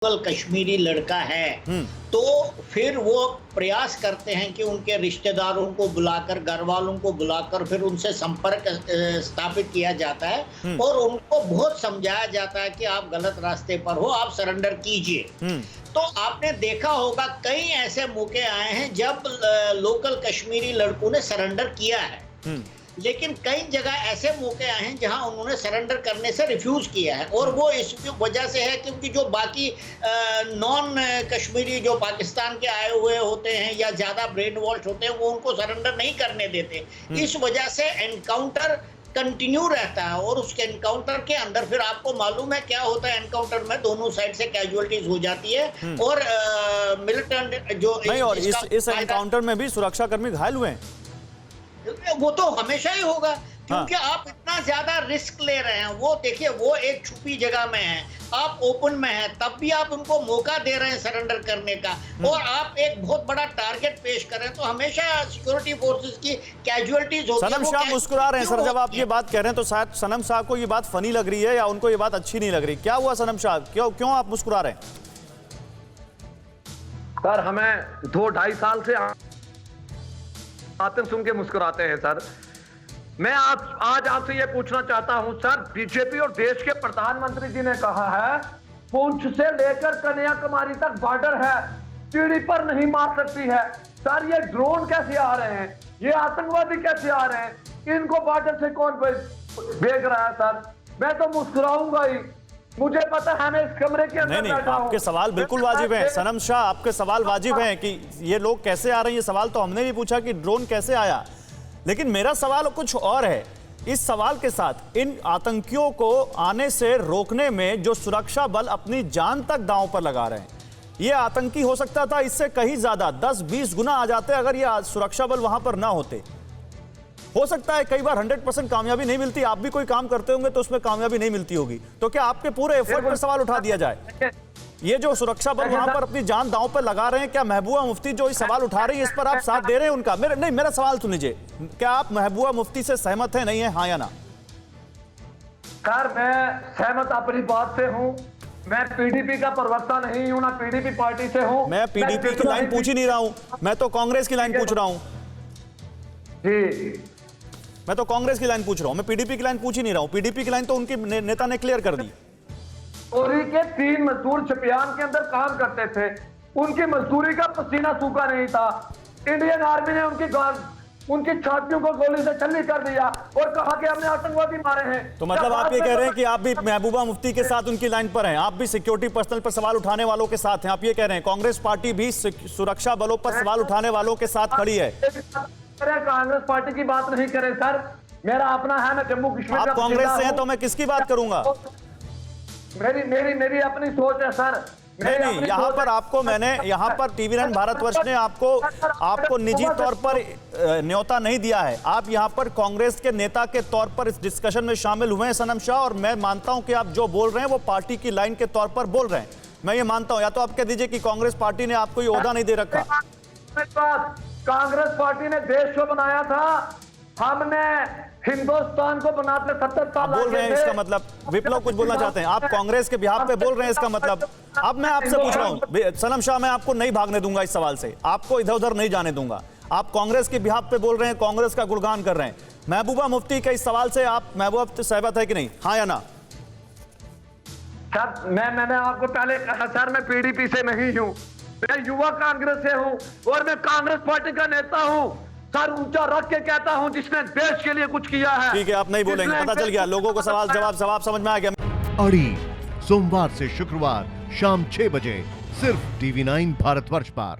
कश्मीरी लड़का है तो फिर वो प्रयास करते हैं कि उनके रिश्तेदारों को बुलाकर, घर वालों को बुलाकर फिर उनसे संपर्क स्थापित किया जाता है और उनको बहुत समझाया जाता है कि आप गलत रास्ते पर हो, आप सरेंडर कीजिए। तो आपने देखा होगा कई ऐसे मौके आए हैं जब लोकल कश्मीरी लड़कों ने सरेंडर किया है, लेकिन कई जगह ऐसे मौके आए हैं जहां उन्होंने सरेंडर करने से रिफ्यूज किया है और वो इस वजह से है क्योंकि जो बाकी नॉन कश्मीरी जो पाकिस्तान के आए हुए होते हैं या ज्यादा ब्रेन वॉश होते हैं वो उनको सरेंडर नहीं करने देते। इस वजह से एनकाउंटर कंटिन्यू रहता है और उस एनकाउंटर के अंदर फिर आपको मालूम है क्या होता है, एनकाउंटर में दोनों साइड से कैजुअलिटीज हो जाती है और मिलिटेंट जो नहीं, और इस एनकाउंटर में भी सुरक्षाकर्मी घायल हुए हैं। वो तो हमेशा ही होगा क्योंकि आप इतना ज्यादा रिस्क ले रहे हैं। वो देखिए, वो एक छुपी जगह में है, आप ओपन में हैं, तब भी आप उनको मौका दे रहे हैं सरेंडर करने का और आप एक बहुत बड़ा टारगेट पेश कर रहे हैं, तो हमेशा सिक्योरिटी फोर्सेस की कैजुअलिटीज होती है। सनम शाह मुस्कुरा रहे हैं सर, जब आप ये बात कह रहे हैं तो शायद सनम शाह को ये बात फनी लग रही है या उनको ये बात अच्छी नहीं लग रही। क्या हुआ सनम शाह, क्यों आप मुस्कुरा रहे हैं? सर हमें 2-2.5 साल से आतंक सुन के मुस्कुराते हैं सर। मैं आज आपसे ये पूछना चाहता हूं सर, बीजेपी और देश के प्रधानमंत्री जी ने कहा है पुंछ से लेकर कन्याकुमारी तक बॉर्डर है, सीढ़ी पर नहीं मार सकती है। सर ये ड्रोन कैसे आ रहे हैं, ये आतंकवादी कैसे आ रहे हैं, इनको बॉर्डर से कौन भेज रहा है? सर मैं तो मुस्कुराऊंगा ही, मुझे पता है मैं इस कमरे के अंदर नहीं, आपके सवाल बिल्कुल वाजिब हैं सनम शाह, आपके सवाल वाजिब हैं कि ये लोग कैसे आ रहे हैं। ये सवाल तो हमने भी पूछा कि ड्रोन कैसे आया, लेकिन मेरा सवाल कुछ और है। इस सवाल के साथ इन आतंकियों को आने से रोकने में जो सुरक्षा बल अपनी जान तक दांव पर लगा रहे हैं, ये आतंकी हो सकता था इससे कहीं ज्यादा 10-20 गुना आ जाते अगर ये सुरक्षा बल वहां पर ना होते। हो सकता है कई बार 100% कामयाबी नहीं मिलती, आप भी कोई काम करते होंगे तो उसमें कामयाबी नहीं मिलती होगी, तो क्या आपके पूरे एफर्ट पर सवाल उठा दिया जाए? ये जो सुरक्षा बल वहां पर अपनी जान दांव पर लगा रहे हैं, क्या महबूबा मुफ्ती जो इस सवाल उठा रही है इस पर आप साथ दे रहे हैं उनका? मेरा सवाल सुन लीजिए, क्या आप महबूबा मुफ्ती से सहमत है, नहीं है, हाँ या ना? सर मैं सहमत अपनी बात से हूं, मैं पीडीपी का प्रवक्ता नहीं हूं, ना पीडीपी पार्टी से हूं। मैं पीडीपी की लाइन पूछ ही नहीं रहा हूं, मैं तो कांग्रेस की लाइन पूछ रहा हूं जी, मैं तो कांग्रेस की लाइन पूछ रहा हूं, मैं पीडीपी की लाइन पूछ ही नहीं रहा हूं। पीडीपी की लाइन तो उनके नेता ने क्लियर कर दी। चोरी के 3 मजदूर शपियान के अंदर काम करते थे, उनकी मजदूरी का पसीना सूखा नहीं था, इंडियन आर्मी ने उनकी छातियों को गोली से छल्ली कर दिया और कहा कि हमने आतंकवादी मारे हैं। तो मतलब आप ये कह रहे हैं कि आप भी महबूबा मुफ्ती के साथ उनकी लाइन पर हैं, आप भी सिक्योरिटी पर्सनल पर सवाल उठाने वालों के साथ हैं, आप ये कह रहे हैं कांग्रेस पार्टी भी सुरक्षा बलों पर सवाल उठाने वालों के साथ खड़ी है? कांग्रेस पार्टी की बात नहीं करें सर, मेरा अपना है, मैं जम्मू कश्मीर आप कांग्रेस से हैं तो मैं किसकी बात करूंगा? मेरी अपनी सोच है सर। नहीं, यहाँ पर आपको मैंने यहाँ पर टीवी9 भारतवर्ष ने आपको निजी तौर पर न्योता नहीं दिया है। आप यहाँ पर कांग्रेस के नेता के तौर पर इस डिस्कशन में शामिल हुए हैं सनम शाह, और मैं मानता हूं कि आप जो बोल रहे हैं वो पार्टी की लाइन के तौर पर बोल रहे हैं, मैं ये मानता हूं। या तो आप कह दीजिए कि कांग्रेस पार्टी ने आपको ये ओहदा नहीं दे रखा। कांग्रेस पार्टी ने देश को बनाया था, हमने हिंदुस्तान को बनाते 70 साल बोल रहे हैं, इसका मतलब विप्लव कुछ बोलना चाहते हैं आप कांग्रेस के बिहाफ पे बोल रहे हैं, इसका मतलब अब मैं आपसे पूछ रहा हूं सनम शाह, मैं आपको नहीं भागने दूंगा इस सवाल से, आपको इधर उधर नहीं जाने दूंगा। आप कांग्रेस के बिहाफ पे बोल रहे हैं, कांग्रेस का गुणगान कर रहे हैं, महबूबा मुफ्ती के इस सवाल से आप महबूबा सहमत है कि नहीं, हाँ या ना? सर मैंने आपको पहले कहा सर, मैं पीडीपी से नहीं हूं, मैं युवा कांग्रेस से हूं और मैं कांग्रेस पार्टी का नेता हूं सर, ऊंचा रख के कहता हूं जिसने देश के लिए कुछ किया है। ठीक है, आप नहीं बोलेंगे, पता चल गया, लोगों को सवाल जवाब समझ में आ गया। अड़ी सोमवार से शुक्रवार शाम 6 बजे सिर्फ टीवी9 भारतवर्ष पर।